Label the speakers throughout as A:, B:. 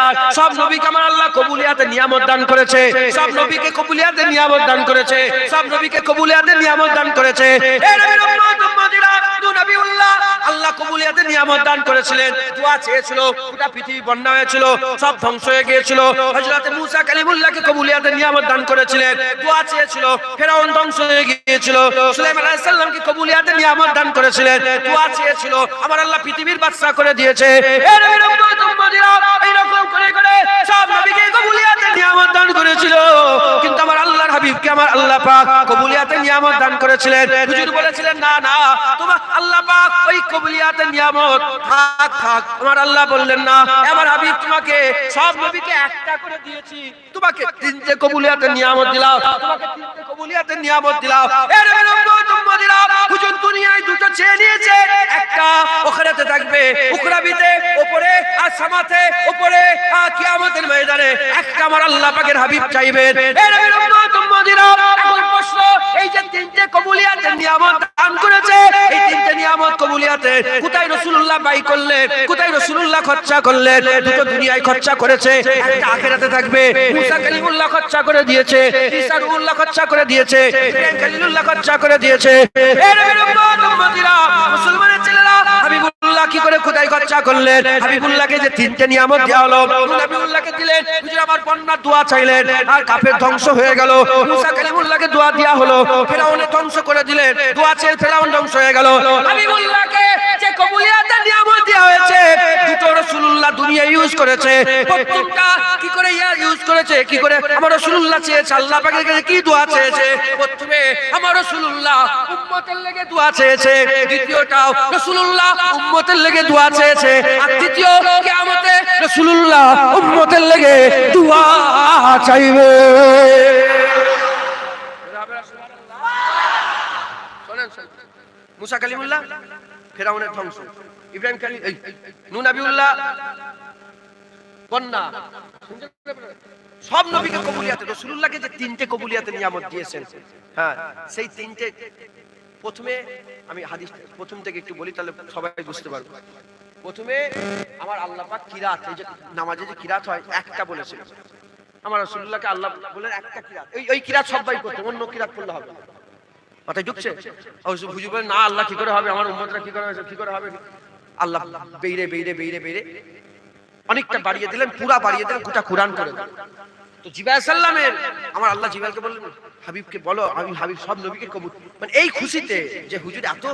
A: বারাকাত। সব নবীকে আমার আল্লাহ কবুলিয়াতে নিয়ামত দান করেছে, সব নবীকে কবুলিয়াতে নিয়ামত দান করেছে, সব নবীকে কবুলিয়াতে নিয়ামত দান করেছে। এই নবীর উম্মত উম্মতিরা দু নবীউল্লাহ আল্লাহ কবুলিয়াতে নিয়ামত দান করেছিলেন। দোয়া চেয়েছিল, গোটা পৃথিবী বন্যা হয়েছিল, সব ধ্বংস হয়ে গিয়েছিল। হযরত মূসা কালিমুল্লাহকে কবুলিয়াতে নিয়ামত দান করেছিলেন। দোয়া চেয়েছিল, ফেরাউন ধ্বংস হয়ে গিয়েছিল। সুলাইমান আলাইহিস সালামকে কবুলিয়াতে নিয়ামত দান করেছিলেন। দোয়া চেয়েছিল, আমার আল্লাহ পৃথিবীর বাদশা করে দিয়েছে। এই নবীর উম্মত উম্মতিরা এইরকম করে করে সব নবীকে কবুলিয়াতে নিয়ামত দান করেছিল। কিন্তু আমার আল্লাহর হাবিবকে আমার আল্লাহ পাক কবুলিয়াতে নিয়ামত দান করেছিলেন। হুজুর বলেছিলেন, না না, তোমার আল্লাহ পাক ওই কবুলিয়াতে নিয়ামত থাক থাক। আমার আল্লাহ বললেন, না, আমার হাবিব তোমাকে সব নবীকে একটা করে দিয়েছি, তোমাকে তিনটে কবুলিয়াতে নিয়ামত দিলাম, তোমাকে তিনটে কবুলিয়াতে নিয়ামত দিলাম। এই নবীর উম্মত উম্মতিরা হুজুর দুনিয়ায় দুটো চেয়ে নিয়েছে, একটা ওখানেতে থাকবে উখরাবিতে উপরে, আর সামাতে উপরে, আর কিয়ামতের ময়দানে একটা আমার আল্লাহ পাকের হাবিব চাইবেন। এই নবীর উম্মত উম্মতিরা এখন প্রশ্ন, এই যে তিনটে কবুলিয়াতের নিয়ামত দান করেছে, এই তিনটে নিয়ামত কবুলিয়াতে কোথায় রাসূলুল্লাহ ব্যয় করলেন, কোথায় রাসূলুল্লাহ খরচা করলেন? দুটো দুনিয়ায় খরচা করেছে, একটা আখিরাতে থাকবে। মুসা কালিমুল্লাহ খরচা করে দিয়েছে, ঈসা রূহুল্লাহ খরচা করে দিয়েছে, ইব্রাহিম খলিলুল্লাহ খরচা করে দিয়েছে। এই নবীর উম্মত উম্মতিরা মুসলমানের ছেলেরা হাবিবুল্লাহ কি করে কোথায় খরচা করলেন? হাবিবুল্লাহকে যে তিনটে নিয়ামত দেওয়া হলো, হাবিবুল্লাহকে দিলেন, হুজুর আমার বন্যার দোয়া চাইলেন, আর কাফের ধ্বংস হয়ে গেল। মুসা কালিমুল্লাহকে দোয়া দেওয়া হলো, ফেরাউনের ধ্বংস করে দিলেন, দোয়া চেয়ে ফেরাউন ধ্বংস হয়ে গেল। হাবিবুল্লাহকে যে কবুলিয়াতের নিয়ামত দেওয়া হয়েছে, দুটো রাসূলুল্লাহ দুনিয়া ইউজ করেছে। প্রথমটা কি করে ইউজ করেছে, কি করে আমার রাসূলুল্লাহ চেয়েছে, আল্লাহ পাকের কাছে কি দোয়া চেয়েছে? প্রথমে আমার রাসূলুল্লাহ উম্মতের লেগে দোয়া চেয়েছে, দ্বিতীয়টাও রাসূলুল্লাহ উম্মতের লেগে দোয়া চেয়েছে, আর তৃতীয় কিয়ামতে রাসূলুল্লাহ উম্মতের লেগে দোয়া চাইবে। মুসা কালিমুল্লাহ ফেরাউনের ধ্বংস, ইব্রাহিম কালিম নূহ নবিউল্লাহ বন্যা, সব নবীকে কবুলিয়াতে রাসূলুল্লাহকে যে তিনটে কবুলিয়াতে নিয়ামত দিয়েছেন, হ্যাঁ সেই তিনটে প্রথমে আমি হাদিস প্রথম থেকে একটু বলি, তাহলে সবাই বুঝতে পারবে। প্রথমে আমার আল্লাহ পাক কিরাত, এই যে নামাজে যে কিরাত হয় একটা বলেছে, আমার রাসূলুল্লাহকে আল্লাহ বলেন একটা কিরাত, ওই কিরাত সবাই করতে, অন্য কিরাত করলে হবে মাথায় ঢুকছে? হুজুর বলেন, না আল্লাহ কি করে হবে, আমার উম্মতরা কি করে হবে? আল্লাহ বেইরে বেইরে বেইরে বেইরে অনেকটা বাড়িয়ে দিলেন, পুরা বাড়িয়ে দিলেন, গোটা কুরআন করে দিলেন। তো জিবরাইল সাল্লামের আমার আল্লাহ জিবরাইলকে বললেন, হাবিবকে বলো, আমি হাবিব সব নবীকে কবুল, মানে এই খুশিতে যে হুজুর এত,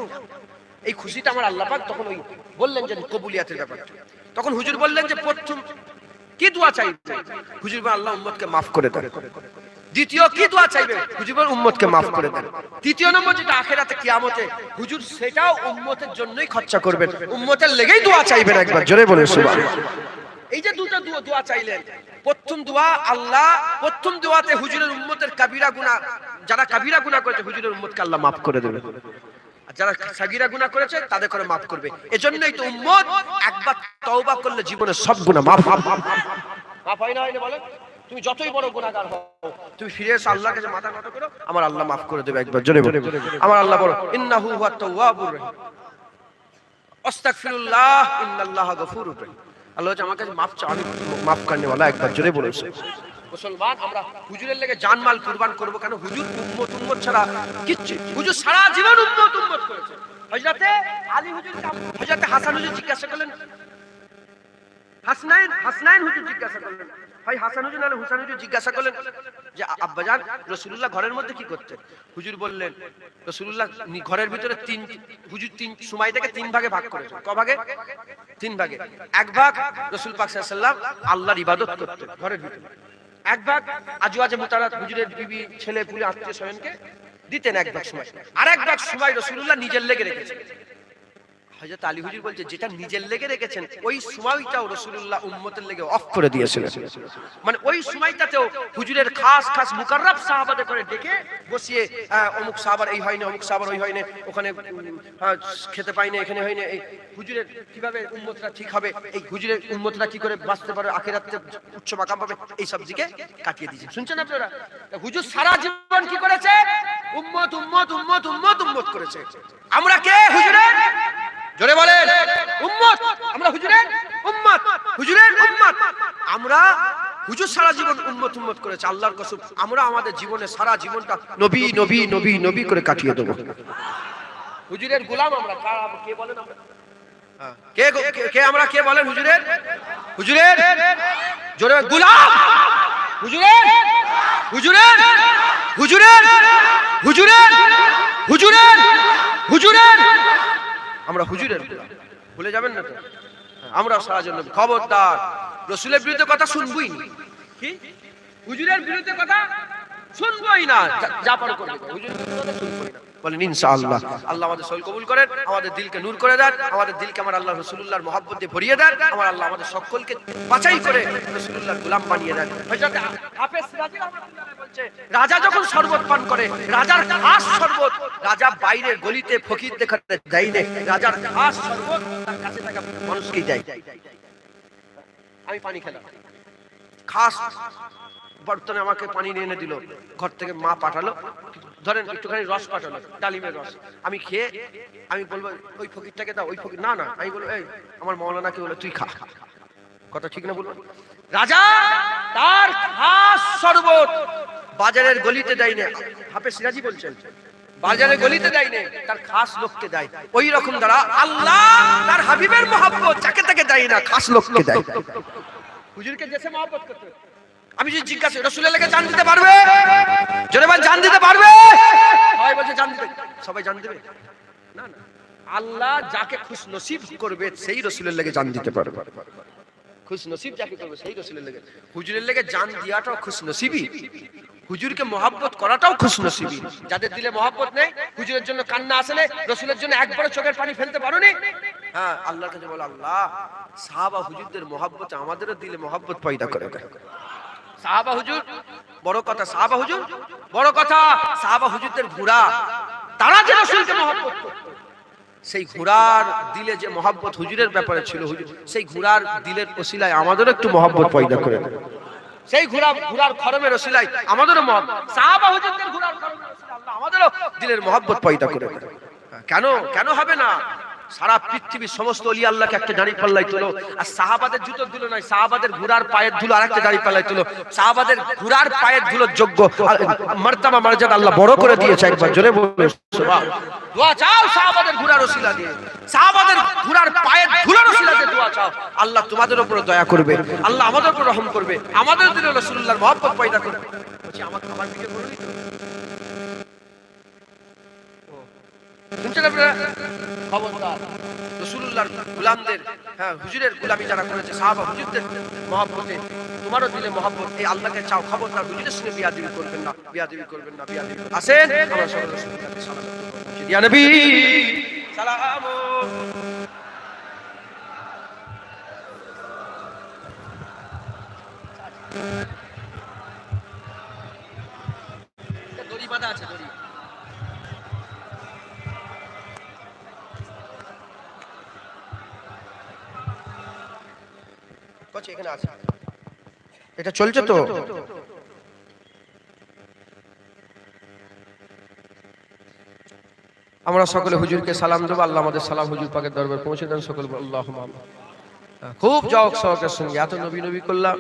A: এই খুশিটা আমার আল্লাহ পাক তখন ওই বললেন যে কবুলিয়াতের ব্যাপারটা। তখন হুজুর বললেন যে প্রথম কি দোয়া চাইবে? হুজুর বলেন, আল্লাহ উম্মতকে মাফ করে দেন। দ্বিতীয় কি দোয়া চাইবে? হুজুর বলেন, উম্মতকে মাফ করে দেন। তৃতীয় নম্বর যেটা আখিরাতে কিয়ামতে, হুজুর সেটাও উম্মতের জন্যই খরচা করবেন, উম্মতের লেগেই দোয়া চাইবেন। একবার জোরে বলেন সুবহানাল্লাহ। এই যে দুটো দোয়া চাইলেন, প্রথম দোয়া আল্লাহ, প্রথম দোয়াতে হুজুরের উম্মতের কাবিরা গুনাহ, যারা কাবিরা গুনাহ করেছে হুজুরের উম্মতকে আল্লাহ মাফ করে দেবেন, আর যারা সাগীরা গুনাহ করেছে তাদের করে মাফ করবে। এজন্যই তো উম্মত একবার তওবা করলে জীবনের সব গুনাহ মাফ হয় না, বলেন? তুমি যতই বড় গুনাহগার হও, তুমি ফিরে এসে আল্লাহর কাছে মাথা নত করো, আমার আল্লাহ মাফ করে দেবে। একবার জোরে বলো, আমার আল্লাহ বলো, ইন্নাহু হুয়াত তাওয়াবুর রহিম, আস্তাগফিরুল্লাহ ইন্নাল্লাহা গফুরুর রহিম। আল্লাহ আমার কাছে মাফ চাও, আমি মাফ করনে ওয়ালা। একবার জোরে বলেছে। মুসলমান আমরা হুজুরের লেগে জানমাল কুরবান করব কেন? হুজুর উম্মত ছাড়া কিচ্ছু, হুজুর সারা জীবন উম্মত করেছে। হযরতে আলী হুজুর, হযরতে হাসান হুজুর জিজ্ঞাসা করলেন, হাসনাইন হুজুর জিজ্ঞাসা করলেন, ভাই হাসান হুজুর আর হুসাইন হুজুর জিজ্ঞাসা করলেন যে আব্বাজান রাসূলুল্লাহ ঘরের মধ্যে কি করতে? হুজুর বললেন, রাসূলুল্লাহ ঘরের ভিতরে হুজুর সময়টাকে তিন ভাগে ভাগ করেছেন। ক ভাগে? তিন ভাগে। এক ভাগ রাসূল পাক সাল্লাল্লাহু আলাইহি ওয়াসাল্লাম আল্লাহর ইবাদত করতেন ঘরের ভিতরে, এক ভাগ আজওয়াজে মুতাহারাত হুজুরের বিবি ছেলে পুলে আত্মীয় স্বজনকে দিতেন এক ভাগ সময়, আর এক ভাগ সময় রাসূলুল্লাহ নিজের লেগে রেখেছেন। হযরত আলী হুজুর বলছে, যেটা নিজের লেগে রেখেছেন ওই সময়টাও রাসূলুল্লাহ উম্মতের লেগে অফ করে দিয়েছিলেন। মানে ওই সময়টাতেও হুজুরের খাস খাস মুকাররব সাহাবাদের করে ডেকে বসিয়ে, অমুক সাহাবার এই হয় না, অমুক সাহাবার ওই হয় না, ওখানে খেতে পাই না, এখানে হয় না, এই হুজুরের কিভাবে উম্মতরা ঠিক হবে, এই হুজুরের উম্মতরা কি করে বাঁচতে পারে, আখিরাতে উচ্চ মাকাম পাবে, এই সব দিকে কাটিয়ে দিয়েছেন। শুনছেন আপনারা? হুজুর সারা জীবন কি করেছে? উম্মত করেছে। আমরা কে? হুজুরের, জোরে বলেন, উম্মত। আমরা হুজুরের উম্মত, হুজুরের উম্মত। আমরা আমরা হুজুর সারা জীবন উম্মত করেছে, আল্লাহর কসম আমরা আমাদের জীবনে সারা জীবনটা নবী নবী নবী নবী করে কাটিয়ে দেবো। হুজুরের গোলাম আমরা। কে বলেন আমরা? কে কে আমরা কে বলেন হুজুরের? হুজুরের জোরে গোলাম। হুজুরের হুজুরের হুজুরের হুজুরের হুজুরের হুজুরের আমরা হুজুরের গোলাম। ভুলে যাবেন না তো? আমরা সারা জন্য খবরদার রাসূলের বিরুদ্ধে কথা শুনবই না। কি হুজুরের বিরুদ্ধে কথা শুনবই না, যা পারো করবে। হুজুরের বিরুদ্ধে কথা শুনবই না। বলেন ইনশাআল্লাহ। আল্লাহ আমাদের সওয়াল কবুল করেন, আমাদের দিলকে নূর করে দেন, আমাদের দিলকে আমার আল্লাহ রাসূলুল্লাহর মহব্বত দিয়ে ভরিয়ে দেন, আমার আল্লাহ আমাদের সকলকে বাছাই করে রাসূলুল্লাহর গোলাম বানিয়ে দেন। হযরত হাফেজ সিরাজি রাহমাতুল্লাহ বলছে, রাজা যখন শরবত পান করে, রাজার খাস শরবত, রাজা বাইরের গলিতে ফকির দেখাতে দেয় না, রাজার খাস শরবত তার কাছে থাকা মানুষকেই দেয়। আমি পানি খেলাম, খাস বর্তনে আমাকে পানি নিয়ে এনে দিল, ঘর থেকে মা পাঠালো, ধরেন একটুখানি রস পাঠালো, ডালিমের রস, আমি খেয়ে আমি বলবো ওই ফকিরটাকে দাও, ওই ফকির না না, আমি বলবো এই আমার মাওলানাকে বলে তুই খা। কথা ঠিক না বলবো? রাজা তার খাস শরবত বাজারের গলিতে দেয় না। হাফেজ সিরাজি বলছেন বাজারে গলিতে দেয় না, তার খাস লোককে দেয়। ওই রকম দ্বারা আল্লাহ তার হাবিবের মহব্বত যাকে তাকে দেয় না, খাস লোককে দেয়। হুজুরকে যেসে মহব্বত করতে, আমি যদি জিজ্ঞাসা রাসূলের লেগে জান দিতে পারবে? জোরে বল জান দিতে পারবে? সবাই বলছে জান দিতে, সবাই জান দেবে না না। আল্লাহ যাকে খুশ নসিব করবে সেই রাসূলের লেগে জান দিতে পারবে। খুশ নসিব যাকে করবে সেই রাসূলের লেগে। হুজুরের লেগে জান দিয়াটাও খুশ নসিবই, হুজুরকে মহব্বত করাটাও খুশ নসিবই। যাদের দিলে মহব্বত নেই, হুজুরের জন্য কান্না আসে না, রাসূলের জন্য একবার চোখের পানি ফেলতে পারোনি, হ্যাঁ আল্লাহর কাছে বলো আল্লাহ সাহাবা হুজুরদের মহব্বত আমাদেরও দিলে মহব্বত পয়দা করে দেয়। সাহাবা হুজুর বড় কথা, সাহাবা হুজুর বড় কথা, সাহাবা হুজুরদের ঘোড়া, তারা যে রাসূলকে মহব্বত করত, সেই ঘোড়ার দিলে যে মহব্বত হুজুরের ব্যাপারে ছিল, হুজুর সেই ঘোড়ার দিলের ওসিলায় আমাদেরও একটু মহব্বত পয়দা করে দেয়। সেই ঘোড়ার খরমের ওসিলায় আমাদেরও মহব্বত, সাহাবা হুজুরদের ঘোড়ার খরমের ওসিলায় আল্লাহ আমাদেরও দিলের মহব্বত পয়দা করে দেয়। কেন কেন হবে না? সারা পৃথিবীর সমস্ত ওলি আল্লাহকে একটা দাড়ি পাল্লাই তুলো, আর সাহাবাদের জুতোর ধুলো নয়, সাহাবাদের ঘোড়ার পায়ের ধুলো আরেকটা দাড়ি পাল্লাই তুলো। সাহাবাদের ঘোড়ার পায়ের ধুলোর যোগ্য মর্তবা মর্যাদা আল্লাহ বড় করে দিয়েছে। একবার জোরে বলো সুবহান। দোয়া চাও সাহাবাদের ঘোড়ার ওসিলা দিয়ে, সাহাবাদের ঘোড়ার পায়ের ধুলোর ওসিলা দিয়ে দোয়া চাও, আল্লাহ তোমাদের উপর দয়া করবে, আল্লাহ আমাদের উপর রহম করবে, আমাদের দিলে রাসূলুল্লাহর মহব্বত পয়দা করবে। বলছি আমার খাবার দিকে বলুন খবরদার রাসূলুল্লাহর গোলামদের, হ্যাঁ হুজুরের গোলামি যারা করেছে, সাহাবা হুজুরদের মহব্বতে তোমারও দিলে মহব্বত, এই আল্লাহকে চাও, খবরদার হুজুরের সঙ্গে বিয়াদবি করবেন না, বিয়াদবি করবেন না, বিয়াদবি আসেন আমরা সকলে রাসূলুল্লাহকে সালাম করব। ইয়া নবী সালাম। দড়ি বাঁধা আছে, দড়ি এখানে আছে, এটা চলছে তো। আমরা সকলে হুজুরকে সালাম দেবো, আল্লাহ আমাদের সালাম হুজুর পাকের দরবারে পৌঁছে দেন। সকল আল্লাহুম্মা আমিন। খুব জওক সহকের সঙ্গে এত নবী নবী করলাম,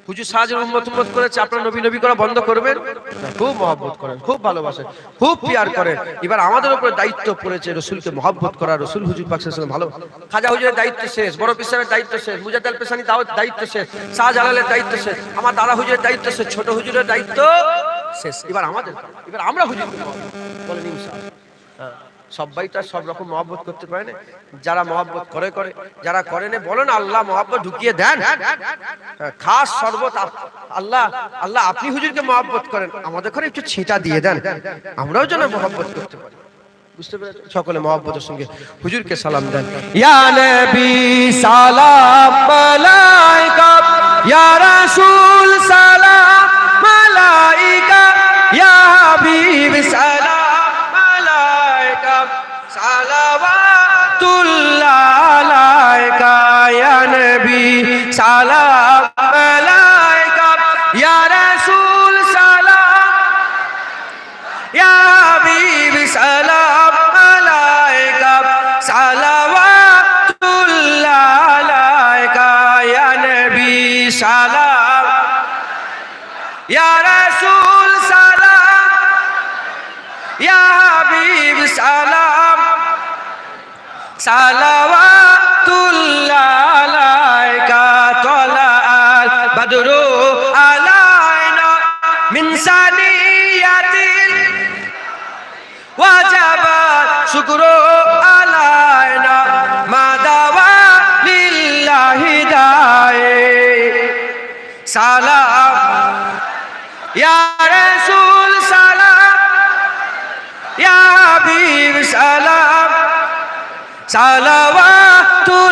A: হুজুর সাহায্যের উম্মত করেছে, আপনারা নবী নবী করা বন্ধ করবেন? খুব মহব্বত করেন, খুব ভালোবাসেন, খুব পিয়ার করেন। এবার আমাদের উপরে দায়িত্ব পড়েছে রাসূলকে মহব্বত করা, রাসূল হুজুর পাক সাল্লাল্লাহু আলাইহি ওয়াসাল্লাম ভালো। খাজা হুজুরের দায়িত্ব শেষ, বড় পীর সাহেবের দায়িত্ব শেষ, মুজাদ্দেদ পেশানি দায়িত্ব শেষ, শাহজালালের দায়িত্ব শেষ, আমার দাদা হুজুরের দায়িত্ব শেষ, ছোট হুজুরের দায়িত্ব শেষ। এবার আমাদের, এবার আমরা হুজুরকে মহব্বত বলেন ইনশাআল্লাহ। সবাই তো সব রকম মহব্বত করতে পারে না, যারা মহব্বত করে করে, যারা করে না বলেন আল্লাহ মহব্বত ঢুকিয়ে দেন। খাস শরবত আল্লাহ, আল্লাহ আপনি হুজুরকে মহব্বত করেন, আমাদের ঘরে একটু ছিটা দিয়ে দেন, আমরাও যেন মহব্বত করতে পারি। বুঝতে পেরেছেন? সকলে মহব্বতের সঙ্গে হুজুরকে সালাম দেন। ইয়া নবী সালাম আলাইকা, ইয়া রাসূল সালাম আলাইকা, ইয়া হাবিব সালাম সালাওয়াতুল্লাহ আলাইকা, ইয়া নবী সালাম আলাইকা, ইয়া রাসূল সালাম, ইয়া হাবিব সালাম আলাইকা, সালাওয়াতুল্লাহ আলাইকা, ইয়া নবী সালাম সালাওয়াতুল্লাহ আলাইকা তালাল বদরু আলাইনা মিন সানিয়াতিল ওয়াজাবা শুকরু আলাইনা মাদাওয়া লিল্লাহি দায়ে সালাম ইয়া রাসূল সালাম ইয়া হাবিব সালাম সালাওয়াতুল্লাহ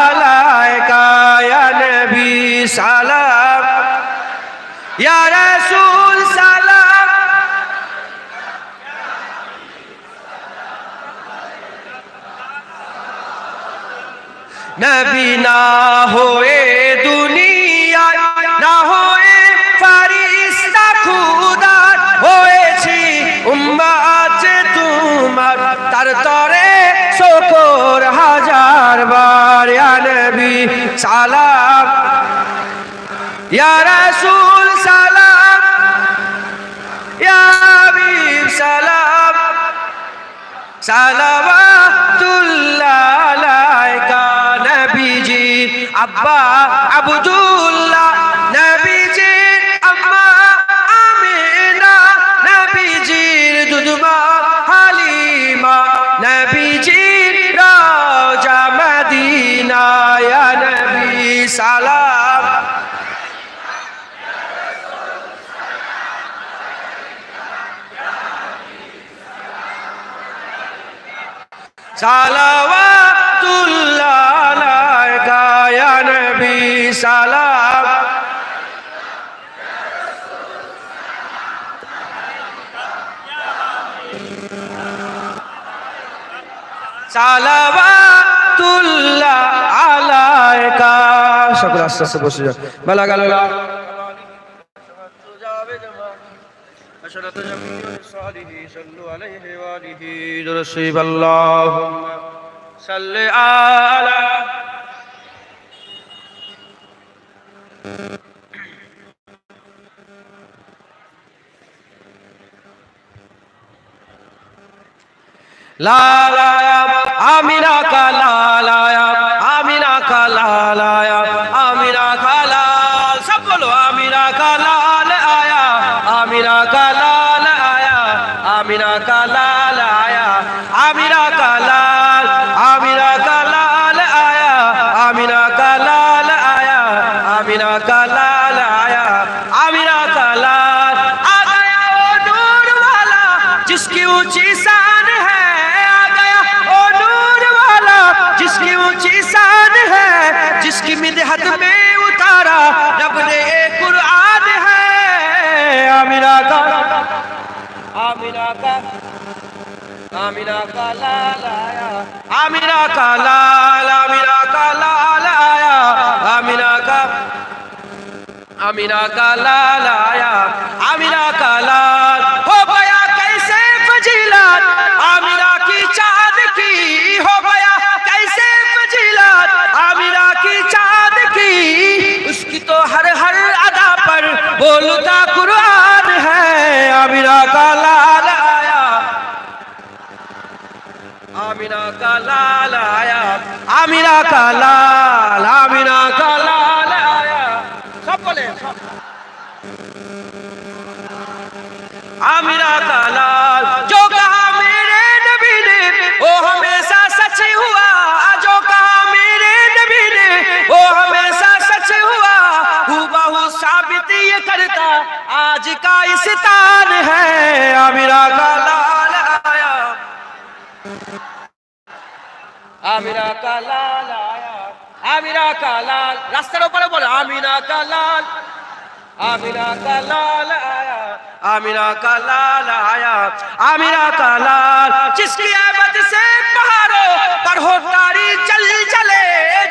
A: আলাইকা ইয়া নবী সালাম ইয়া রাসূল সালাম নবী না হয়ে দুনিয়ায় না হয়ে ফারিস্তা খুদার হয়েছি উম্মত যে তোমার তার তরে শুকর হাজার বার ইয়া নবী সালাম ইয়া রাসূল সালাম ইয়া হাবিব সালাম সালাওয়াতুল্লাহ আলাইকা নবীজি আব্বা আব্দুল্লাহ নবীজির আম্মা আমিনা নবীজির দুধমা হালিমা নবীজির রওজা মদিনা ইয়া নবী সালাম সালাওয়াতুল্লাহ আলাইকা ইয়া নবী সালাম সালাওয়াতুল্লাহ আলাইকা সকল আস্তে আস্তে বসে যান বলা গেল أشرت جميع الصالحين صلوا عليه وآله درسيب اللهم صل على لا لا يا آمنا كلا لا يا آمنا كلا لا يا آمنا كلا سب بولو آمنا كلا آیا آمنا كلا آیا آمنا كلا آیا آمنا كلا آمنا كلا آیا آمنا كلا آیا آمنا كلا آیا آمنا كلا آ گیا وہ نور والا جس کی اونچی شان ہے آ گیا وہ نور والا جس کی اونچی شان ہے جس کی مدحت میں اتارا رب نے ایک قرآن ہے آمنا کا آمنا کا آمنا کا لال آیا آمنا کا لال آمنا کا لال آیا آمنا کا آمنا کا لال آیا آمنا کا لال ہو گیا کیسے فضیلت آمنا کی چاند کی ہو گیا کیسے فضیلت آمنا کی چاند کی اس کی تو ہر ہر ادا پر بولتا قرآن ہے آمنا کا لال آیا آمنا کا لال آیا آمنا کا لال آمنا کا لال آیا سب بولے آمنا کا لال جو کہا میرے نبی نے وہ ہمیشہ سچ ہوا جو کہا میرے نبی نے وہ ہمیشہ سچ ہوا بہو ثابت یہ کرتا آج کا استان ہے آمنا کا لال آیا آمنا کا لال آیا آمنا کا لال راستہ اوپر بولو آمنا کا لال آمنا کا لال آیا آمنا کا لال آیا آمنا کا لال جس کی عبادت سے پہاڑوں پر ہو تاری جل جلے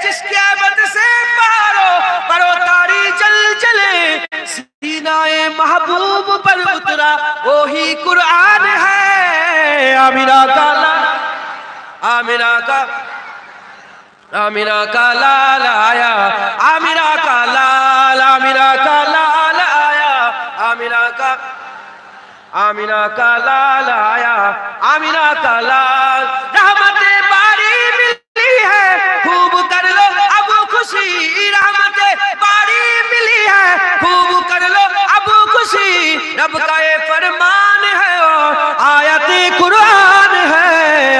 A: جس کی عبادت سے پہاڑوں پر ہو تاری جل جلے سینہ محبوب پر اترا وہی قرآن ہے آمنا کا لال آمنا کا لال آیا آمنا کا لال آمنا کا لال آیا آمنا کا आमिना का लाल आया, आमिना का लाल, रहमते बारी मिली है, खूब कर लो अब खुशी, रहमते बारी मिली है, खूब कर लो अब खुशी, रब का ये फरमान है और आयत कुरान है।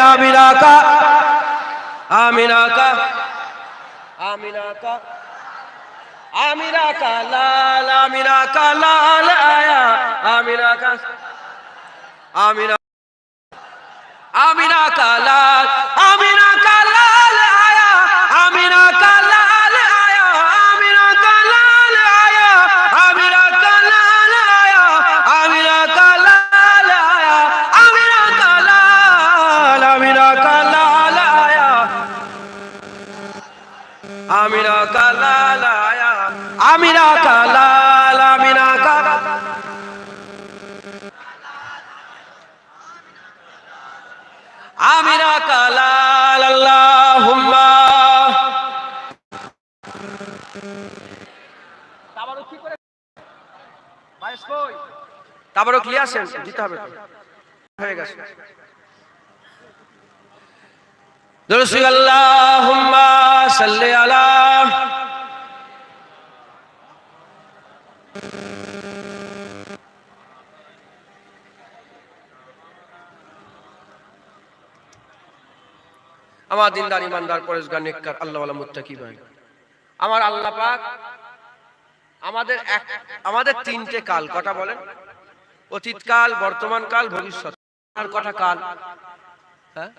A: आमिना का, आमिना का, आमिना का, आमिना का लाल, आमिना का लाल आया, आमिना का, आमिना, आमिना का लाल, आमिना का लाल आया, आमिना का लाल आया, आमिना का लाल आया, आमिना का लाल आया, आमिना का लाल आया, आमिना का लाल, आमिना का लाल आया, आमिना का लाल आया, आमिना का लाल, आमिना का, आमिना का लाल, अल्लाहुम्मा। তাবারক কি করে বাইশ কই তাবারক নিয়ে আসেন, দিতে হবে হয়ে গেছে। দরুদ আল্লাহুম্মা সাল্লি আলা, আমার দিনদার ইমানদার পরেশগার নেককার আল্লাহওয়ালা মুত্তাকি ভাই, আমার আল্লাহ পাক আমাদের তিনটে কাল, কটা বলেন? অতীতকাল, বর্তমান কাল, ভবিষ্যৎ। আর কটা কাল? হ্যাঁ,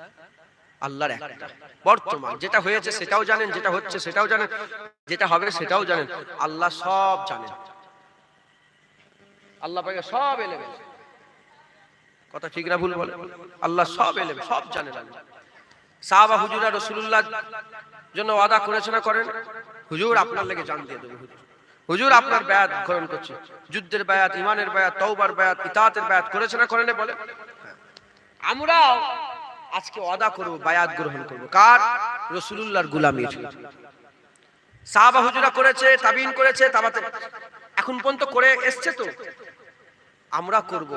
A: আল্লাহর একটা। বর্তমান যেটা হয়েছে সেটাও জানেন, যেটা হচ্ছে সেটাও জানেন, যেটা হবে সেটাও জানেন। আল্লাহ সব জানেন, আল্লাহ পাকে সব এলেবেল। কথা ঠিক না ভুল বলে? আল্লাহ সব এলেবেল, সব জানেন। সাহাবা হুজুরা রাসূলুল্লাহ জন্য ওয়াদা করেছে না করেন? হুজুর আপনার লেগে জান দিয়ে দেব, হুজুর আপনার বায়াত গ্রহণ করছে, যুদ্ধের বায়াত, ঈমানের বায়াত, তওবার বায়াত, ইতাআতের বায়াত করেছে না করেন? বলে আমরাও আজকে ওয়াদা করব, বায়াত গ্রহণ করব। কার? রাসূলুল্লাহর গোলামীর। সাহাবা হুজুরা করেছে, তাবিঈন করেছে, তাবাতে এখন পর্যন্ত করে এসছে, তো আমরা করব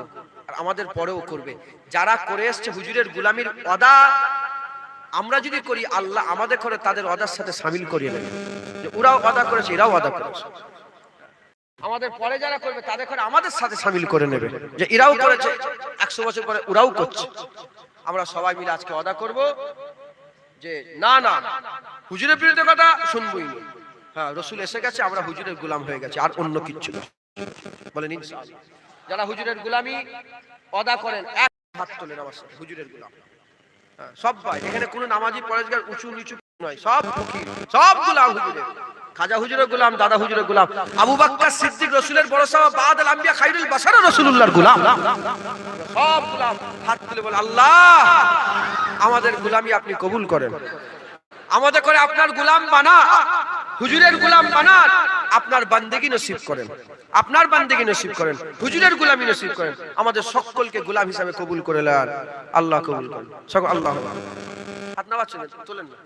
A: আর আমাদের পরেও করবে। যারা করে এসছে হুজুরের গোলামীর ওয়াদা আমরা যদি করি, আল্লাহ আমাদের করে তাদের ওয়াদার সাথে শামিল করিয়ে নেবে, যে ওরাও ওয়াদা করেছে, এরাও ওয়াদা করেছে। আমাদের পরে যারা করবে তাদের করে আমাদের সাথে শামিল করে নেবে, যে এরাও করেছে, 100 বছর পরে ওরাও করছে। আমরা সবাই মিলে আজকে ওয়াদা করব যে না না, হুজুরের বিরুদ্ধে কথা শুনবই না। হ্যাঁ, রাসূল এসে গেছে, আমরা হুজুরের গোলাম হয়ে গেছি, আর অন্য কিচ্ছু না। বলেন ইনশাআল্লাহ। যারা হুজুরের গোলামি ওয়াদা করেন, এক হাত তোলেন আমার সাথে, হুজুরের গোলাম। সবাই এখানে কোনো নামাজি পরেশগার উঁচু নিচু নয়, সব ফকির, সব গোলাম হুজুরের। খাজা হুজুরের গোলাম, দাদা হুজুরের গোলাম, আবু বকর সিদ্দিক রাসূলের বড় সাহাবা, বাদল আম্বিয়া খায়রুল বাশার রাসূলুল্লাহর গোলাম, সব গোলাম। হাত তুলে বল, আল্লাহ আমাদের গোলামি আপনি কবুল করেন, আমাদের করে আপনার গোলাম বানা, হুজুরের গোলাম বানান, আপনার বান্দেগী নসিব করেন, আপনার বান্দেগী নসিব করেন, হুজুরের গোলামি নসিব করেন, আমাদের সকলকে গোলাম হিসাবে কবুল করে নেন। আল্লাহ কবুল করেন সকল। আল্লাহ হাত নামাচ্ছেন, তোলেন না।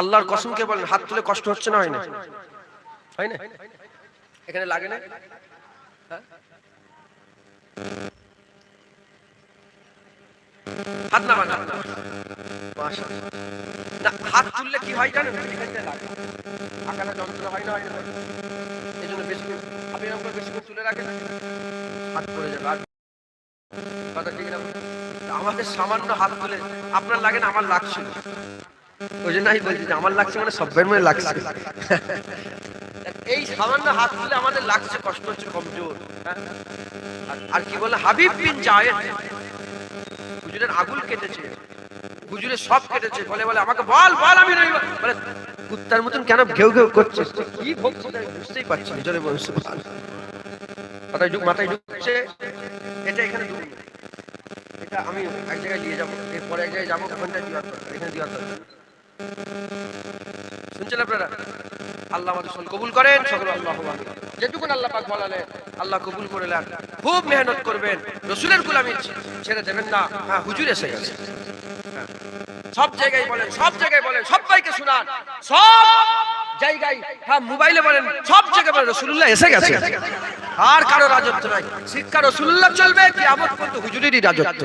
A: আল্লাহর কসমকে বলেন, হাত তুলে কষ্ট হচ্ছে না? হয় না? হয় না? এখানে লাগে না? হাত নামান, মাশাআল্লাহ। না, হাত তুললে কি হয় জানেন? এখানে লাগে, আকারে যন্ত্রণা হয় না? হয় না? এজন্য বেশি আপনি এরকম বেশি করে তুলে রাখেন, হাত পড়ে যাবে। আর কথা ঠিক না? আমাদের সামান্য হাত তুলে আপনার লাগে না, আমার লাগছে না। ওই জন্য আমি বলছি যে আমার লাগছে মানে সবের মনে লাগছে। এই সামান্য হাত তুলে আমাদের লাগছে, কষ্ট হচ্ছে, কমজোর। আর কি বলে, হাবিব বিন জায়েদ হুজুরের আগুল কেটেছে, হুজুরের সব কেটেছে, বলে বলে আমাকে বল বল, আমি নই। বলে কুত্তার মতন কেন ঘেউ ঘেউ করছিস? কি ভক্তি বুঝতেই পারছি না। জোরে বলছে মাথায় ঢুকছে, এটা এখানে ঢুকবে, এটা আমি এক জায়গায় নিয়ে যাবো, এরপরে এক জায়গায় যাবো, ওখানটায় দিওয়ার দরকার, এখানে দিওয়ার দরকার। শুনছেন আপনারা? আল্লাহ আমাদের সকল কবুল করেন সকল। আল্লাহ যেটুকুন আল্লাহ পাক বলালেন আল্লাহ কবুল করে নেন। খুব মেহনত করবেন, রাসূলের গোলামি ছেড়ে দেবেন না। হ্যাঁ, হুজুর এসে গেছে, সব জায়গায় বলেন, সব জায়গায় বলেন, সবাইকে শোনান, সব জায়গায়, হ্যাঁ মোবাইলে বলেন, সব জায়গায় বলেন রাসূলুল্লাহ এসে গেছে। আর কারো রাজত্ব নাই, শিক্ষা রাসূলুল্লাহ চলবে, কিয়ামত পর্যন্ত হুজুরেরই রাজত্ব,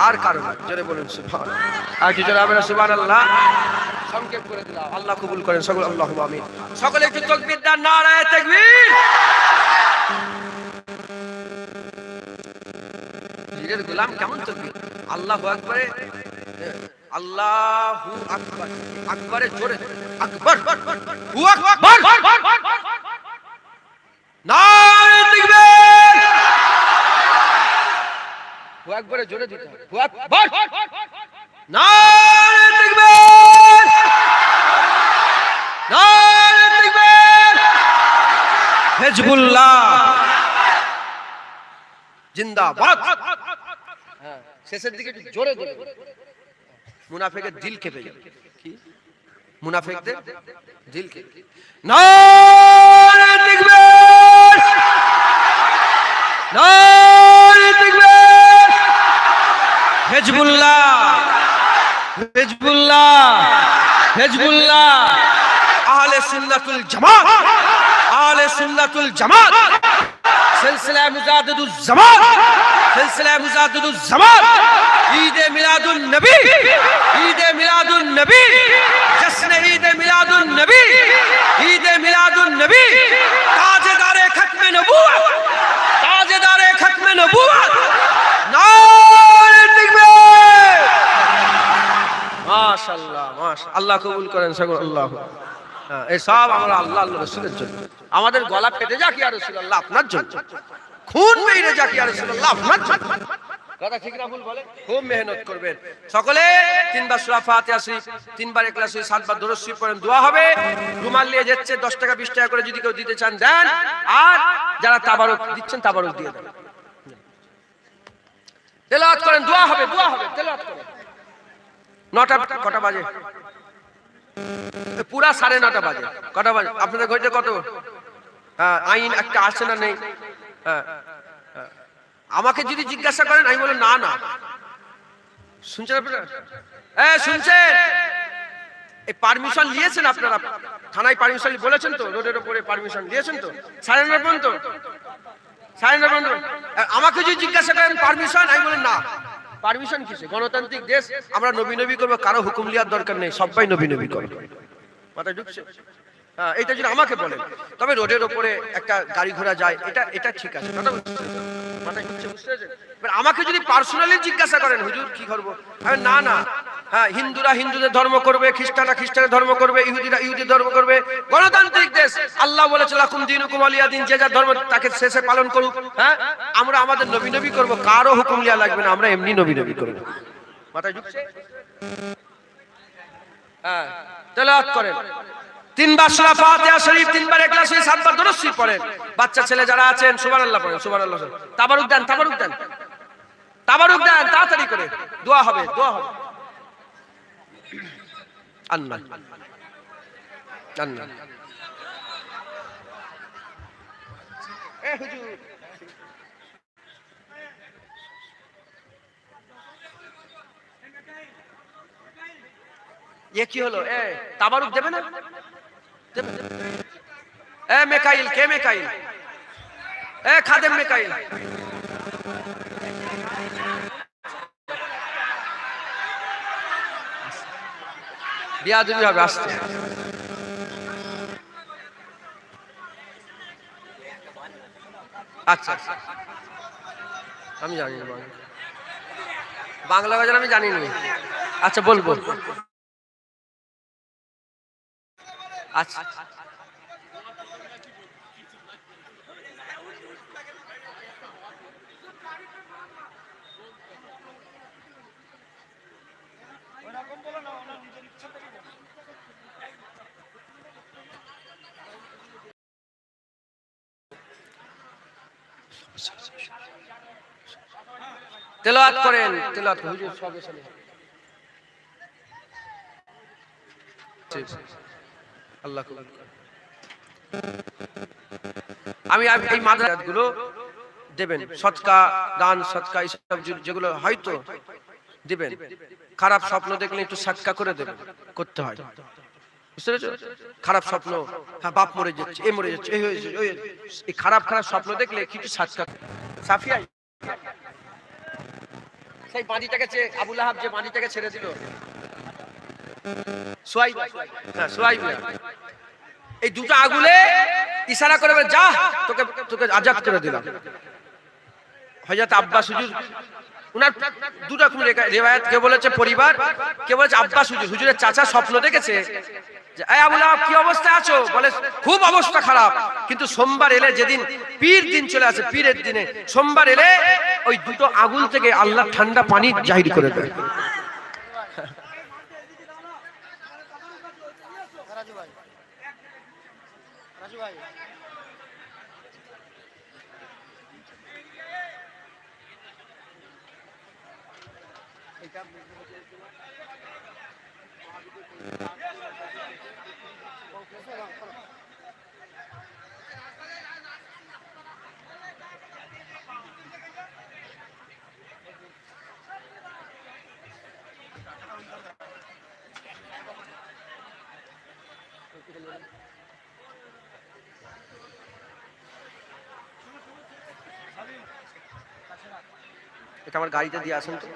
A: আর কারো না। জোরে বলুন সুবহানাল্লাহ। আর কি জোরে বলেন সুবহানাল্লাহ। সংক্ষেপ করে দিলাম, আল্লাহ কবুল করেন সকল, আল্লাহুম্মা আমিন। সকলে একটু তাকবীর দেন, নারায়ে তাকবীর। জিরের গোলাম কেমন তাকবীর, আল্লাহু আকবার, আল্লাহু আকবার, আকবারে জোরে আকবার, হু আকবার, নারায়ে তাকবীর। হু আকবারে জোরে দিতে হবে, হু আকবার, নারায়ে তাকবীর, নারায়ে তাকবীর। হিজবুল্লাহ জিন্দাবাদ। হ্যাঁ, শেষের দিকে একটু জোরে জোরে, মুনাফিকের দিল কেঁপে যাবে। কি মুনাফিকদের দিল কেঁপে, নারায়ে তাকবীর, নারায়ে তাকবীর। হিজবুল্লাহ, হিজবুল্লাহ, হিজবুল্লাহ, আহলে সুন্নাতুল জামাত, আহলে সুন্নাতুল জামাত, সিলসিলা মুজাদ্দিদুজ জামাত, সিলসিলা মুজাদ্দিদুজ জামাত। ঈদে মিলাদুন নবী, ঈদে মিলাদুন নবী, জশ্নে ঈদে মিলাদুন নবী, ঈদে মিলাদুন নবী। তাজেদারে খতমে নবুয়ত, তাজেদারে খতমে নবুয়ত, নারায়ে তাকবীর। মাশাআল্লাহ, মাশাআল্লাহ, আল্লাহ কবুল করেন সকল, আল্লাহ। হ্যাঁ, এই সব আমরা আল্লাহ আল্লাহ রাসূলের জন্য। আমাদের গলা ফেটে যাক ইয়া রাসূলুল্লাহ আপনার জন্য, খুন বেরিয়ে যাক ইয়া রাসূলুল্লাহ আপনার জন্য। কথা ঠিক না ভুল বলে? খুব মেহনত করবেন সকলে। তিনবার সূরা ফাতিহা শরীফ, তিনবার ইখলাস শরীফ, সাতবার দরুদ শরীফ পড়েন, দোয়া হবে। রুমাল নিয়ে যাচ্ছে, 10 টাকা 20 টাকা করে যদি কেউ দিতে চান দেন, আর যারা তাবারক দিচ্ছেন তাবারক দিয়ে দেন। তেলাওয়াত করেন, দোয়া হবে, দোয়া হবে, তেলাওয়াত করেন। 9টা কটা বাজে? পুরা 9:30 বাজে। কটা বাজে আপনাদের ঘড়িতে? কত? হ্যাঁ, আইন একটা আছে না নেই? হ্যাঁ, আমাকে যদি জিজ্ঞাসা করেন আমি বলি না না। শুনছেন আপনারা? শুনছেন? এই পারমিশন নিয়েছেন আপনারা? থানায় পারমিশন বলেছেন তো? রোডের উপরে পারমিশন দিয়েছেন তো? 9:30 পর্যন্ত, 9:30 পর্যন্ত। আমাকে যদি জিজ্ঞাসা করেন পারমিশন, আমি বলি না। পারমিশন কিসে? গণতান্ত্রিক দেশ, আমরা নবী নবী করবো, কারো হুকুম লিয়ার দরকার নেই, সবাই নবী নবী করবে। মাথায় ঢুকছে? হ্যাঁ, এটা যদি আমাকে বলেন, তবে রোডের উপরে একটা গাড়ি ঘোড়া যায়, এটা ঠিক আছে। মাথায় ঢুকছে? বুঝতে পেরেছেন? আমাকে যদি পার্সোনালি জিজ্ঞাসা করেন হুজুর কি করবো, আমি না না। হ্যাঁ, হিন্দুরা হিন্দুদের ধর্ম করবে, খ্রিস্টানরা খ্রিস্টানের ধর্ম করবে, ইহুদিরা ইহুদির ধর্ম করবে। গণতান্ত্রিক দেশ, আল্লাহ বলেছে লাকুম দীনুকুম ওয়ালিয়া দিন, যে যার ধর্ম তাকে শেষে পালন করুক। হ্যাঁ, আমরা আমাদের নবী নবী করবো, কারো হুকুম লিয়া লাগবে না, আমরা এমনি নবী নবী করবো। মাথায় ঢুকছে? হ্যাঁ, তেলাওয়াত করেন, 3বার সূরা ফাতিহা শরীফ, 3বার ইখলাস শরীফ, 7বার দরুদ শরীফ পড়েন। বাচ্চা ছেলে যারা আছেন সুবহানাল্লাহ পড়েন, সুবহানাল্লাহ। তাবারুক দেন, তাবারুক দেন, তাবারুক দেন, তাড়াতাড়ি করে দোয়া হবে, দোয়া হবে। আল্লাহ আল্লাহ। হুজুর কি হলো? তাবারুক দেবে না? মেকাইল, কে মেকাইল? খাদেম মেকাইল। বিয়াদবি হবে, আসতে। আচ্ছা, আমি জানি না বাংলা বাজার, আমি জানি না। আচ্ছা, বলবো। আচ্ছা, তেলাওয়াত করেন, তেলাওয়াত হুজুর সবে শুনে। আল্লাহ কবুল করুন। আমি এই মাদ্রাসাগুলো দেবেন, সদকা দান সদকা এইসব যেগুলো হয়তো দিবেন। খারাপ স্বপ্ন দেখলে একটু সাদকা করে দেবেন, করতে হয়। বুঝতে পেরেছো? খারাপ স্বপ্ন, হ্যাঁ বাপ মরে যাচ্ছে, এ মরে যাচ্ছে, এই হয়েছে, এই খারাপ খারাপ স্বপ্ন দেখলে কিছু সাফিয়া সেই বাড়িটাকে আবু লাহাব যে বাড়িটাকে ছেড়ে দিল, সুয়াইব, হ্যাঁ সুয়াইব, এই দুটো আগুলে ইশারা করে যা তোকে তোকে আজাদ করে দিলাম। হযরত আব্বাস হুজুর, উনার দুটো রকম রিওয়ায়াত, কে বলেছে পরিবার, কে বলেছে আব্বাস হুজুর, হুজুরের চাচা স্বপ্ন দেখেছে যে এই আবু লাহাব কি অবস্থায় আছো, বলে খুব অবস্থা খারাপ, কিন্তু সোমবার এলে, যেদিন পীর দিন চলে আসে, পীরের দিনে সোমবার এলে ওই দুটো আগুন থেকে আল্লাহ ঠান্ডা পানি জাহির করে দেয়। এটা আমার গাড়িতে দিয়ে আসুন তো।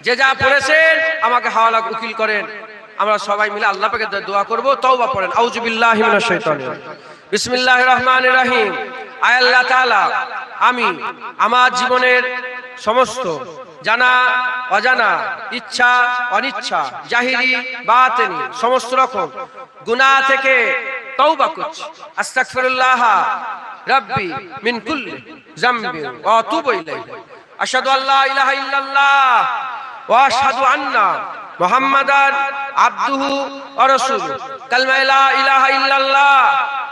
A: যে যা পড়েছেন আমাকে হাওয়ালা উকিল করেন, আমরা সবাই মিলে আল্লাহ পাকে দোয়া করব, তওবা পড়েন। আউযু বিল্লাহি মিনাশ শাইতানির রাজিম, বিসমিল্লাহির রহমানির রহিম। আয় আল্লাহ তাআলা, আমি আমার জীবনের সমস্ত জানা অজানা, ইচ্ছা অনিচ্ছা, জাহিরি বাতিনি, সমস্ত রকম গুনাহ থেকে তওবা করছি। আস্তাগফিরুল্লাহ রাব্বি মিন কুল্লি যামবি ওয়া আতুবু ইলাইহি। আশহাদু আল্লা ইলাহা ইল্লাল্লাহ ওয়া আশহাদু আন্না মুহাম্মাদান আবদুহু ওয়া রাসূলুহু। কালমা লা ইলাহা ইল্লাল্লাহ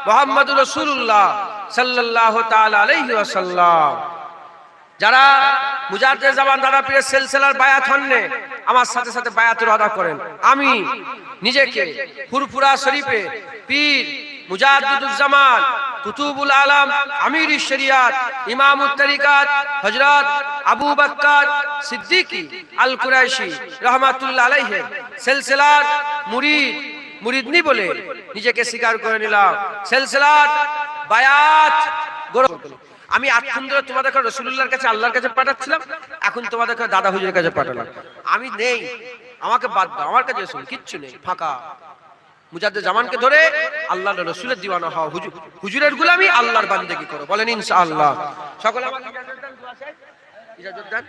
A: মুহাম্মাদুর রাসূলুল্লাহ সাল্লাল্লাহু তাআলা আলাইহি ওয়াসাল্লাম। যারা মুজাদ্দিদ জামান দাদা পীরের সিলসিলার বায়াত হননে, আমার সাথে সাথে বায়াতের ওয়াদা করেন। আমি নিজেকে ফুরফুরা শরীফে পীর মুজাদ্দিদুজ জামান কুতুবুল আলম আমির শরিয়াত ইমামুত তরিকাত হযরত আবু বকর সিদ্দিকী আল কুরাইশি রাহমাতুল্লাহ আলাইহি সিলসিলার মুরিদনি বলে নিজেকে স্বীকার করে নিলাম। সিলসিলার বায়াত গ্রহণ। আমি আজকে ধরে তোমাদের কাছে রাসূলুল্লাহর কাছে, আল্লাহর কাছে পাঠাচ্ছিলাম, এখন তোমাদের কাছে দাদা হুজুরের কাছে পাঠালাম। আমি নেই, আমাকে বাদ দাও, আমার কাছে রাসূল কিচ্ছু নেই, ফাঁকা। মুজাদ্দিদ জামানকে ধরে আল্লাহর রাসূলের দিওয়ানা হও, হুজুরের গোলামি, আল্লাহর বান্দেগি করো। বলেন ইনশাআল্লাহ। সকলে আমাকে ইজাজত দেন, দোয়া চাই, ইজাজত দেন,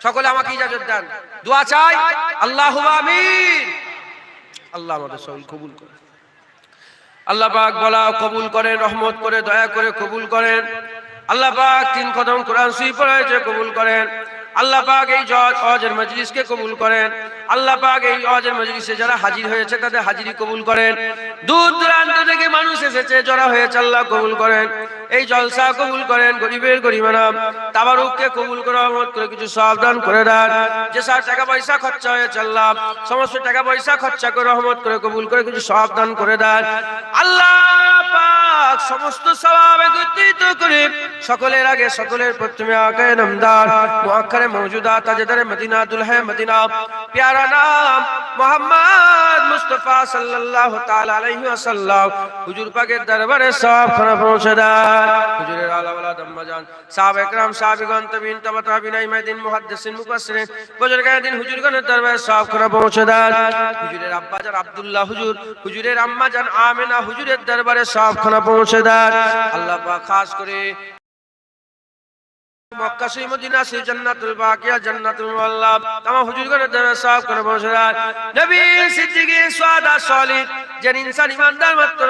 A: সকলে আমাকে ইজাজত দেন, দোয়া চাই। আল্লাহুম্মা আমিন। আল্লাহ আমাদের সবাই কবুল করেন। আল্লাহ পাক বলা কবুল করেন, রহমত করে দয়া করে কবুল করেন। আল্লাহ পাক 3 কদম কোরআন শরীফ পড়েছে, কবুল করেন। আল্লাহ পাক এই ওয়াজের মজলিসকে কবুল করেন। আল্লাহ পাক এই ওয়াজের মজলিসে যারা হাজির হয়েছে তাদের হাজিরি কবুল করেন। দূর দূরান্ত থেকে মানুষ এসেছে, যারা হয়েছে আল্লাহ কবুল করেন। এই জলসা কবুল করেন। গরিবের গরিবানা তাবারুককে কবুল করে, রহমত করে কিছু সাবধান করে দেন। যে সব টাকা পয়সা খরচা হয়েছে আল্লাহ সমস্ত টাকা পয়সা খরচা করে, রহমত করে কবুল করে কিছু সাবধান করে দেন। আল্লাহ পাক সমস্ত সওয়াব একত্রিত করে সকলের আগে সকলের প্রথমে আকায়ে নামদার মুআক্কারে মওজুদা তাজদারে মদিনা দুলহে মদিনা প্যারা নাম মুহাম্মদ মুস্তাফা সাল্লাল্লাহু তাআলা আলাইহি ওয়াসাল্লাম হুজুর পাকের দরবারে সওয়াব খানা পৌঁছে দেন। হুজুরের আলা ওয়ালাদ আম্মাজান সাহাবা একরাম সাহাবীগণ তাবিঈন তাবা তাবিঈন ইমামদিন মুহাদ্দিসিন মুফাসসিরিন বুজুর্গায়ে হুজুরগণের দরবারে সওয়াব খানা পৌঁছে দেন। হুজুরের আব্বাজান আব্দুল্লাহ হুজুর, হুজুরের আম্মাজান আমিনা হুজুরের দরবারে সওয়াব খানা পৌঁছে দেন। আল্লাহ পাক খাস করে মক্কা সেই মদিনা সেই জান্নাতুল বাকিয়া জান্নাতুল মুআল্লা তাম হুজুরগণের দরবারে সওয়াব করে পৌঁছে দেন। নবী সিদ্দিকী সুহাদা সালিহ যেন ইনসান ইমানদার মাত্র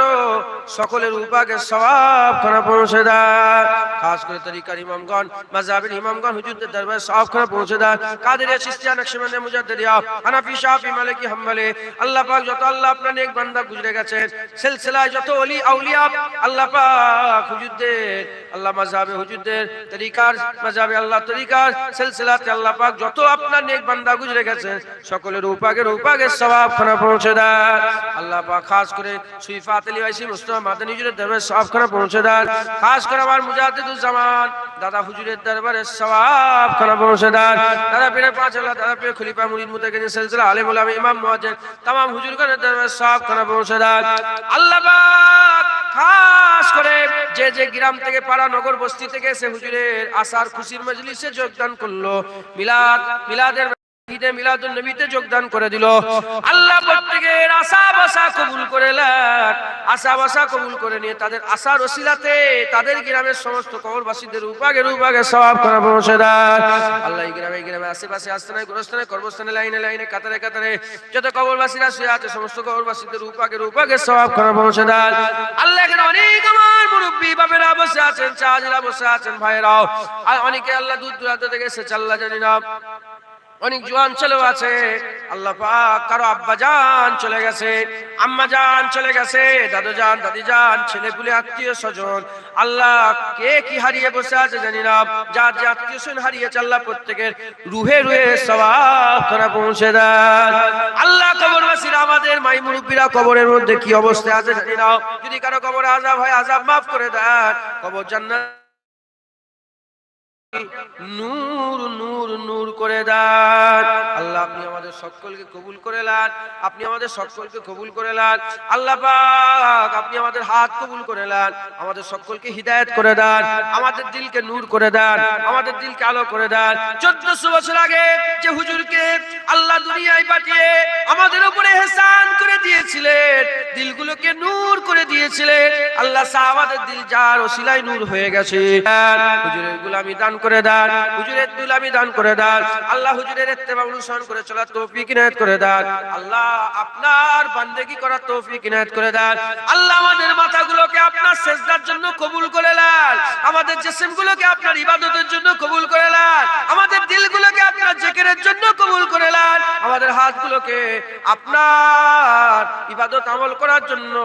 A: সকলের উপাকে সওয়াব করে পৌঁছে দেন। খাস করে তরিকার ইমামগণ মাযহাবের ইমামগণ হুজুরদের দরবারে সওয়াব করে পৌঁছে দেন। কাদেরিয়া চিশতিয়া নকশবন্দিয়া মুজাদ্দিদিয়া হানাফি শাফি মালিকি হাম্বলি আল্লাহ পাক যত আল্লাহ আপনার নেক বান্দা গুজরে গেছেন, সিলসিলায় যত ওলি আউলিয়া আল্লাহ পাক হুজুরদের আল্লাহ মাযহাবে হুজুরদের তরিকার মাযহাবে আল্লাহ তরিকার সিলসিলাতে আল্লাহ পাক যত আপনার নেক বান্দা গুজরে গেছে সকলের রূপাগের সওয়াবখানা পৌঁছে দেন আল্লাহ পাক। খাস করে সুইফাত আলী ওয়াইসি মুস্তাফা মাদানী হুজুরের দরবারে সওয়াবখানা পৌঁছে দেন। খাস করে আমার মুজাদ্দিদুজ্জামান দাদা হুজুরের দরবারে সওয়াবখানা পৌঁছে দেন। দাদা পীরের পাঁচ আল্লাহ দাদা পীর খলিফা মুরিদ মুতাকিদিন সিলসিলা আলেম উলামা ইমাম মুয়াজ্জিন तमाम হুজুরগণের দরবারে সওয়াবখানা পৌঁছে দেন আল্লাহ পাক। খাস করে যে যে গ্রাম থেকে পাড়া নগর বস্তি থেকে এসে হুজুরের আসার খুশির মজলিসে যোগদান করলো, মিলাদের ঈদে মিলাদুন নবীতে যোগদান করে দিল, আল্লাহ প্রত্যেকের আশা বাসা কবুল করে নেন। আশা বাসা কবুল করে নিয়ে তাদের আশার ওসিলাতে তাদের গ্রামের সমস্ত কবরবাসীদের রূপাগে সওয়াবখানা পৌঁছে দেন আল্লাহ। এই গ্রামে আশেপাশে আস্তানায় গোরস্থানে কর্মস্থানে লাইনে কাতারে যত কবরবাসীরা শুয়ে আছে সমস্ত কবরবাসীদের রূপাগে সওয়াবখানা পৌঁছে দেন আল্লাহ। এখানে অনেক আমার মুরব্বী বাবেরা বসে আছেন, চাচিরা বসে আছেন, ভাইরাও আর অনেকে আল্লাহ দূর দূরান্ত থেকে এসেছে আল্লাহ জানি না। অনেক জওয়ান ছেলেও আছে আল্লাহ পাক। কারো আব্বা জান চলে গেছে, আম্মা জান চলে গেছে, দাদু জান দাদি জান, ছেলেপুলে আত্মীয় স্বজন আল্লাহ কে কি হারিয়ে বসে আছে জানি না। যার যে আত্মীয় স্বজন হারিয়েছে আল্লাহ প্রত্যেকের রুহে সওয়াবখানা পৌঁছে দেন আল্লাহ। কবরবাসীরা আমাদের মাই মুরব্বীরা কবরের মধ্যে কি অবস্থায় আছে জানি না। যদি কারো কবরে আযাব হয় আযাব মাফ করে দেন, কবর জান্নাত নূর করে দেন আল্লাহ। আপনি আমাদের সকলকে কবুল করে নেন, আপনি আমাদের সকলকে কবুল করে নেন আল্লাহ পাক। আপনি আমাদের হাত কবুল করে নেন, আমাদের সকলকে হিদায়াত করে দেন, আমাদের দিলকে নূর করে দেন, আমাদের দিলকে আলো করে দেন। 1400 বছর আগে যে হুজুরকে আল্লাহ দুনিয়ায় পাঠিয়ে আমাদের উপরে ইহসান করে দিয়েছিলেন, দিলগুলোকে নূর করে দিয়েছিলেন আল্লাহ, সাহাবাদের দিল যার ওসিলায় নূর হয়ে গেছে। হুজুরের গোলামি দান করে দেন, হুজুরের গোলামি দান করে দেন আল্লাহ। হুজুরের ইত্তেবা অনুসরণ করে চলার তৌফিক ইনায়াত করে দেন আল্লাহ। আপনার বান্দেগি করার তৌফিক ইনায়াত করে দেন আল্লাহ। আমাদের মাথাগুলোকে আপনার সিজদার জন্য কবুল করে নেন, আমাদের জিসমগুলোকে আপনার ইবাদতের জন্য কবুল করে নেন, আমাদের দিলগুলোকে আপনার জিকিরের জন্য কবুল করে নেন, আমাদের হাতগুলোকে আপনার ইবাদত আমল করার জন্য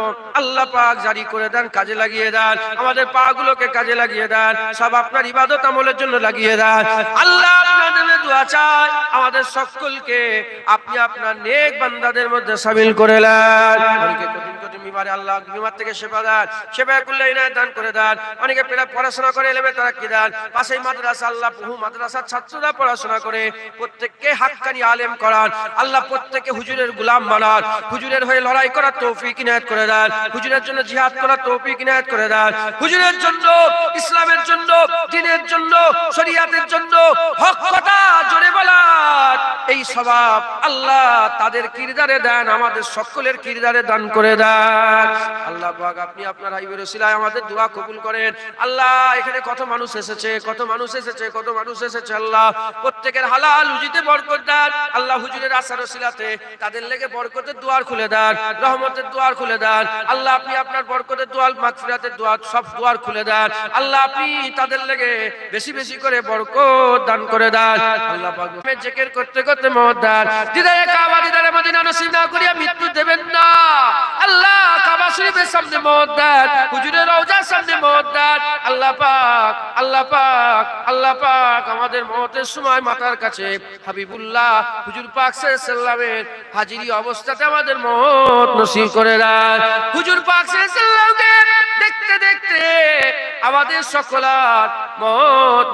A: আল্লাহ পাক জারি করে দেন, কাজে লাগিয়ে দেন, আমাদের পাগুলোকে কাজে লাগিয়ে দেন, সব আপনার ইবাদত আমলের জন্য লাগিয়ে দেন আল্লাহ। আপনাদের দোয়া চাই আমাদের সকলকে আপনি আপনার নেক বান্দাদের মধ্যে শামিল করে নেন। অনেকে কঠিন বিমারে আল্লাহ বিমার থেকে শেফা দেন, শেফা করলে ইনায়াত দান করে দেন। অনেকে পড়াশোনা করে এলেমে তারাক্কি দেন, পাশেই মাদ্রাসা আল্লাহ বহু মাদ্রাসার ছাত্ররা পড়াশোনা করে প্রত্যেককে হাক্কানি আলেম করান আল্লাহ। প্রত্যেককে হুজুরের গোলাম বানান, হুজুরের হয়ে লড়াই করার তৌফিক ইনায়াত করে দেন, হুজুরের জন্য জিহাদ করার তৌফিক ইনায়াত করে দেন, হুজুরের জন্য, ইসলামের জন্য, দ্বীনের জন্য, শরীয়তের জন্য হক কথা জোরে বলার এই সওয়াব আল্লাহ তাদের কিরদারে দেন, আমাদের সকলের কিরদারে দান করে দেন আল্লাহ পাক। আপনি আপনার হাবিবের ওসিলায় আমাদের দোয়া কবুল করেন আল্লাহ। এখানে কত মানুষ এসেছে আল্লাহ, প্রত্যেকের হালাল রুজিতে বরকত দেন আল্লাহ। হুজুরের আসার ওসিলাতে তাদের লেগে বরকতের দুয়ার খুলে দেন, রহমতের দুয়ার খুলে দেন আল্লাহ। আপনি আপনার বরকতের দুয়ার, মাগফিরাতের দুয়ার, সব দুয়ার খুলে দেন আল্লাহ। আপনি তাদের লেগে বেশি বেশি করে বরকত দান করে দেন আল্লাহ পাক। জিকির করতে করতে মওত দেন, দিদারে কাবা দিদারে মদিনা নসিব না করিয়া মৃত্যু দেবেন না আল্লাহ। কাবা শরীফের সামনে মওত দেন, হুজুরের রওজার সামনে মওত দেন আল্লাহ পাক। আল্লাহ পাক, আল্লাহ পাক আমাদের মওতের সময় মাথার কাছে হাবিবুল্লাহ হুজুর পাক সাল্লাল্লাহু আলাইহি ওয়াসাল্লামের হাজিরি অবস্থাতে আমাদের মওত নসিব করে দেন। হুজুর পাক সাল্লাল্লাহু আলাইহি ওয়াসাল্লামকে দেখতে দেখতে আমাদের সকলার মওত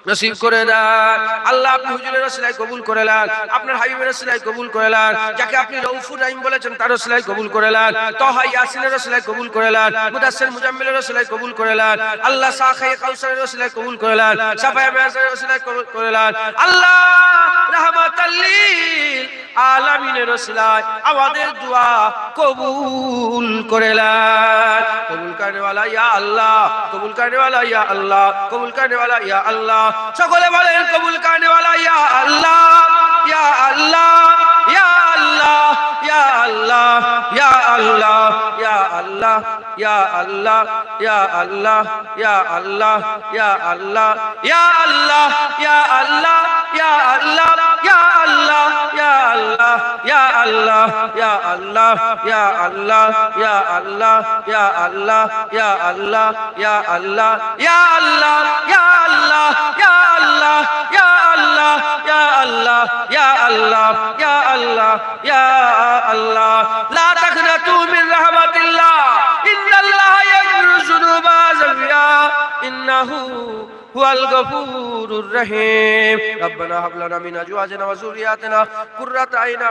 A: নসিব করে দেন আল্লাহ। আপনি হুজুরের ওসিলায় কবুল করে নেন, আপনার হাবিবের ওসিলায় কবুল করে নেন, যাকে আপনি রউফুর রহিম বলেছেন তার ওসিলায় কবুল করে নেন, তাহা ইয়াসিনের ওসিলায় কবুল করে নেন, মুদাসসির মুজাম্মিলের ওসিলায় কবুল করে নেন আল্লাহ। সাখায়ে কাউসারের ওসিলায় কবুল করে নেন, সাফায়ে মাসের ওসিলায় কবুল করে নেন আল্লাহ। রাহমাতাল লিল আলামিনের ওসিলায় আমাদের দোয়া কবুল করে নেন। কবুল করনে वाला ইয়া আল্লাহ, কবুল করনে वाला ইয়া আল্লাহ, কবুল করনে वाला ইয়া আল্লাহ। সকলে বলেন কবুল করনে वाला ইয়া আল্লাহ, ইয়া আল্লাহ, ইয়া আল্লাহ, ইয়া আল্লাহ, ইয়া আল্লাহ, ইয়া আল্লাহ, ইয়া আল্লাহ, ইয়া আল্লাহ, ইয়া আল্লাহ, ইয়া আল্লাহ, ইয়া আল্লাহ, ইয়া আল্লাহ, ইয়া আল্লাহ, ইয়া আল্লাহ, ইয়া আল্লাহ, ইয়া আল্লাহ ইয়া আল্লাহ ইয়া আল্লাহ ইয়া আল্লাহ ইয়া আল্লাহ ইয়া আল্লাহ ইয়া আল্লাহ ইয়া আল্লাহ ইয়া আল্লাহ ইয়া আল্লাহ ইয়া আল্লাহ ইয়া আল্লাহ ইয়া আল্লাহ ইয়া আল্লাহ ইয়া আল্লাহ লা তাকনাতু মিন রাহমাতিল্লাহ ইন্নাল্লাহা ইয়াগফিরু যুনুবা জামিআ ইন্নাহু হুয়াল গফুরুর রহিম রব্বানা হাব লানা মিন আজওয়াজিনা ওয়া যুররিয়াতিনা কুররাতা আইন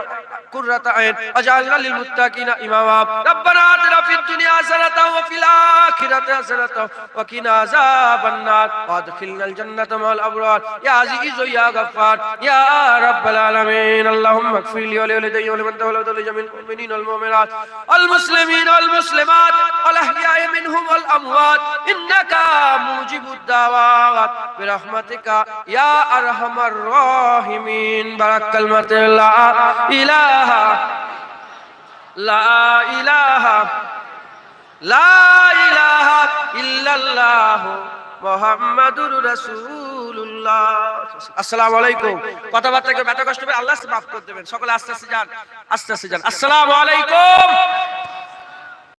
A: ওয়াজআলনা লিল মুত্তাকিনা ইমামা রব্বানা আতিনা ফিদ দুনিয়া হাসানাতাও ওয়া ফিল আখিরাতি হাসানাতাও ওয়া কিনা আযাবান নার ওয়াদখিলনাল জান্নাতা মা'আল আবরার ইয়া আজিজ ইয়া গফফার ইয়া রাব্বাল আলামিন আল্লাহুম্মা ইগফির লি ওয়া লিওয়ালিদাইয়া ওয়া লিমান তাওয়াল্লা ওয়া লিজামিল মুমিনিনা ওয়াল মুমিনাত ওয়াল মুসলিমিনা ওয়াল মুসলিমাত ওয়াল আহইয়া'i মিনহুম ওয়াল আমওয়াত ইন্নাকা মুজিবুদ দাওয়াত বিরহমাতিকা ইয়া আরহামার রাহিমিন বারাকাল মাতে লা ইলাহা ইল্লাল্লাহ মুহাম্মাদুর রাসূলুল্লাহ। আসসালামু আলাইকুম। কথাবার্তা কেউ ব্যথা কষ্ট হবে আল্লাহ মাফ করে দেবেন। সকলে আস্তে আস্তে যান, আস্তে আস্তে যান। আসসালামু আলাইকুম।